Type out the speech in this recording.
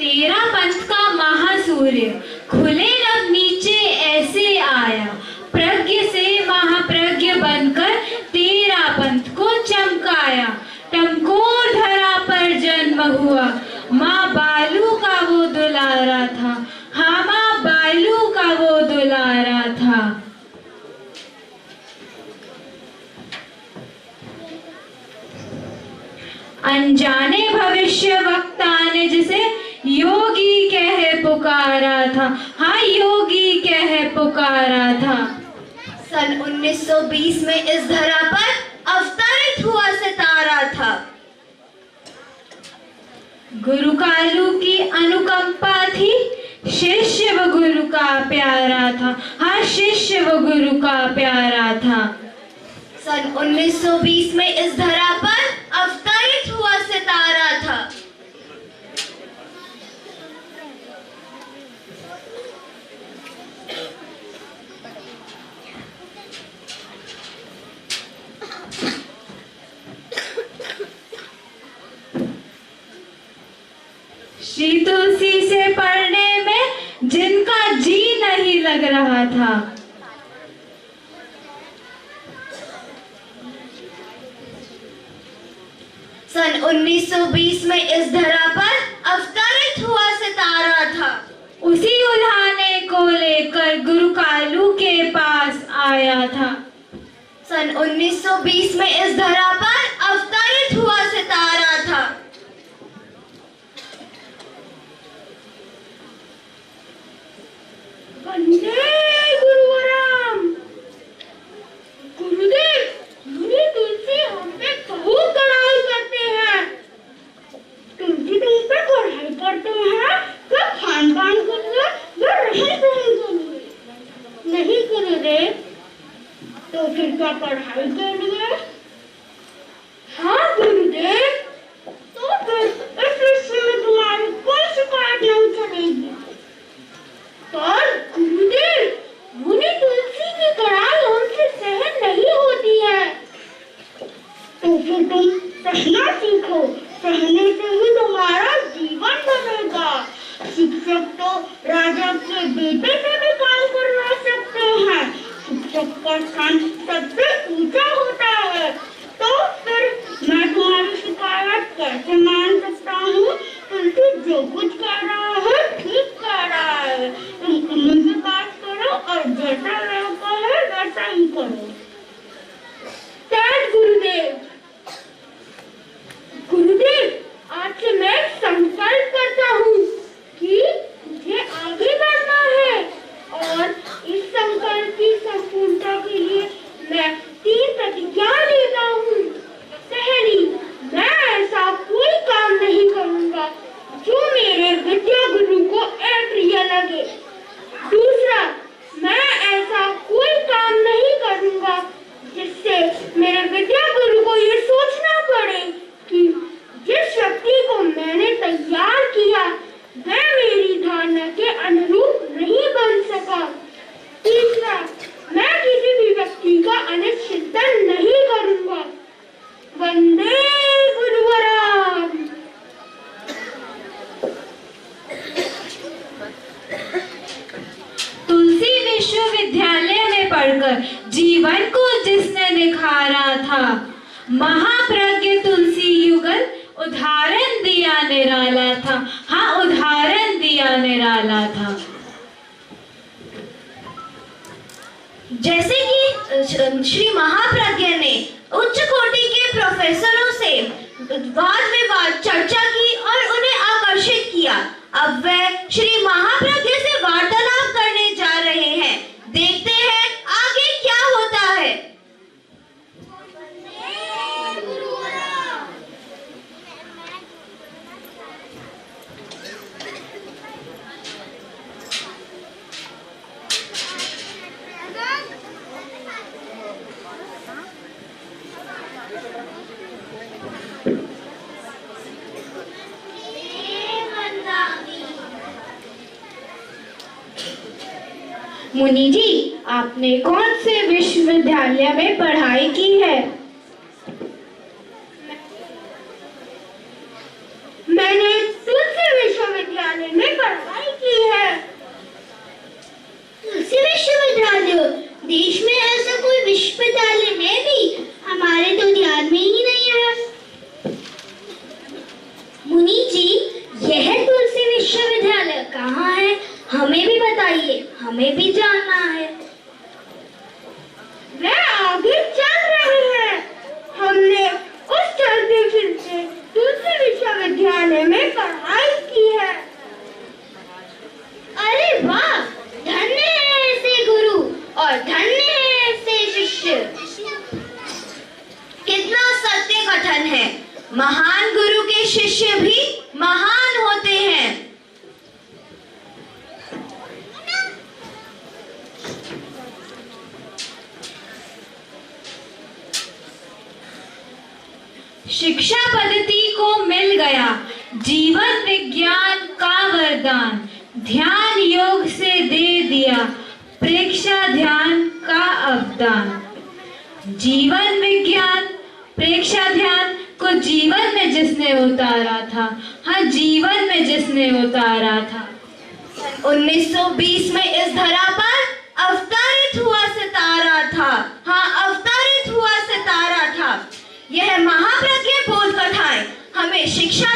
तेरा पंथ का महासूर्य खुले लब नीचे ऐसे आया, प्रज्ञ से महाप्रज्ञ बनकर तेरा पंथ को चमकाया। टमकोर धरा पर जन्म हुआ, माँ बालू का वो दुलारा था, हाँ माँ बालू का वो दुलारा था। अनजाने भविष्य वक्ता ने जिसे योगी कह पुकारा था, हाँ योगी कह पुकारा था। सन 1920 में इस धरा पर अवतरित हुआ सितारा था। गुरु कालू की अनुकंपा थी, शिष्य व गुरु का प्यारा था, हाँ शिष्य व गुरु का प्यारा था। सन 1920 में इस धरा पर अवतरित हुआ सितारा था। श्री तुलसी से पढ़ने में जिनका जी नहीं लग रहा था, सन 1920 में इस धरा पर अवतरित हुआ सितारा था। उसी उल्हाने को लेकर गुरु कालू के पास आया था। सन 1920 में इस धरा पर अवतरित हुआ सितारा था। वंदे गुरुवराम। गुरुदेव, मुनि तुलसी हम पे बहुत कड़ाई करते हैं। तुलसी तुम पे कड़ाई करते हैं क्या खानदान के लिए या रहन सहन के लिए? नहीं गुरुदेव, तो फिर क्या पढ़ाई के लिए? हाँ गुरुदेव, तो फिर इस विषय में तुम्हारी कोई शिकायत नहीं चलेगी। पर गुरुदेव, मुनि तुलसी की कड़ाई हमसे सहन नहीं होती है। तो फिर तुम सहना सीखो, सहने से ही तुम्हारा जीवन बनेगा। शिक्षक तो राजा के बेटे से भी काम करवा सकते हैं। शिक्षक का स्थान सबसे ऊंचा होता है। तो फिर मैं तुम्हारी शिकायत कैसे मान सकता हूँ? तुलसी जो कुछ कह रहा है ठीक कह रहा है। तुम अमन से बात करो और जैसा वह कहे वैसा ही करो। गुरुदेव, गुरुदेव, आज से मैं संकल्प करता हूँ कि मुझे आगे बढ़ना है और इस संकल्प की संपूर्णता के लिए मैं 3 प्रतिज्ञा लेता हूँ। पहली, मैं ऐसा कोई काम नहीं करूँगा जो मेरे विद्या गुरु को अप्रिय लगे। दूसरा, मैं ऐसा कोई काम नहीं करूँगा जिससे मेरे विद्या गुरु को ये सोचना पड़े कि जिस व्यक्ति को मैंने तैयार किया वह मेरी धारणा के अनुरूप नहीं बन सका। तीसरा, मैं किसी भी व्यक्ति का अनुचित चिंतन नहीं करूँगा। वंदे गुरुवराम। तुलसी विश्वविद्यालय में पढ़कर जीवन को जिसने निखारा था, महाप्रज्ञ तुलसी युगल उदाहरण दिया निराला था, हाँ उदाहरण दिया निराला था। जैसे कि श्री महाप्रज्ञ ने उच्च कोटि के प्रोफेसरों से वाद विवाद चर्चा की और उन्हें आकर्षित किया, अब वह श्री महाप्रज्ञ से वार्तालाप करने जा रहे हैं। देखते हैं आगे क्या होता है। मुनि जी, आपने कौन से विश्वविद्यालय में पढ़ाई की है? मैंने तुलसी विश्वविद्यालय हमें भी जानना है। वे आगे चल रहे हैं। हमने उस चलते फिरते दूसरे विश्वविद्यालय में पढ़ाई की है। अरे वाह, धन्य है ऐसे गुरु और धन्य है ऐसे शिष्य। कितना सत्य कथन है, महान गुरु के शिष्य भी महान होते हैं। शिक्षा पद्धति को मिल गया जीवन विज्ञान का वरदान, ध्यान योग से दे दिया प्रेक्षा ध्यान का अवदान। जीवन विज्ञान प्रेक्षा ध्यान को जीवन में जिसने उतारा था, हाँ जीवन में जिसने उतारा था। 1920 में इस धरा पर अवतरित हुआ सितारा था, हाँ अवतरित हुआ सितारा था। यह महाप्रज्ञा बोध कथाएं हमें शिक्षा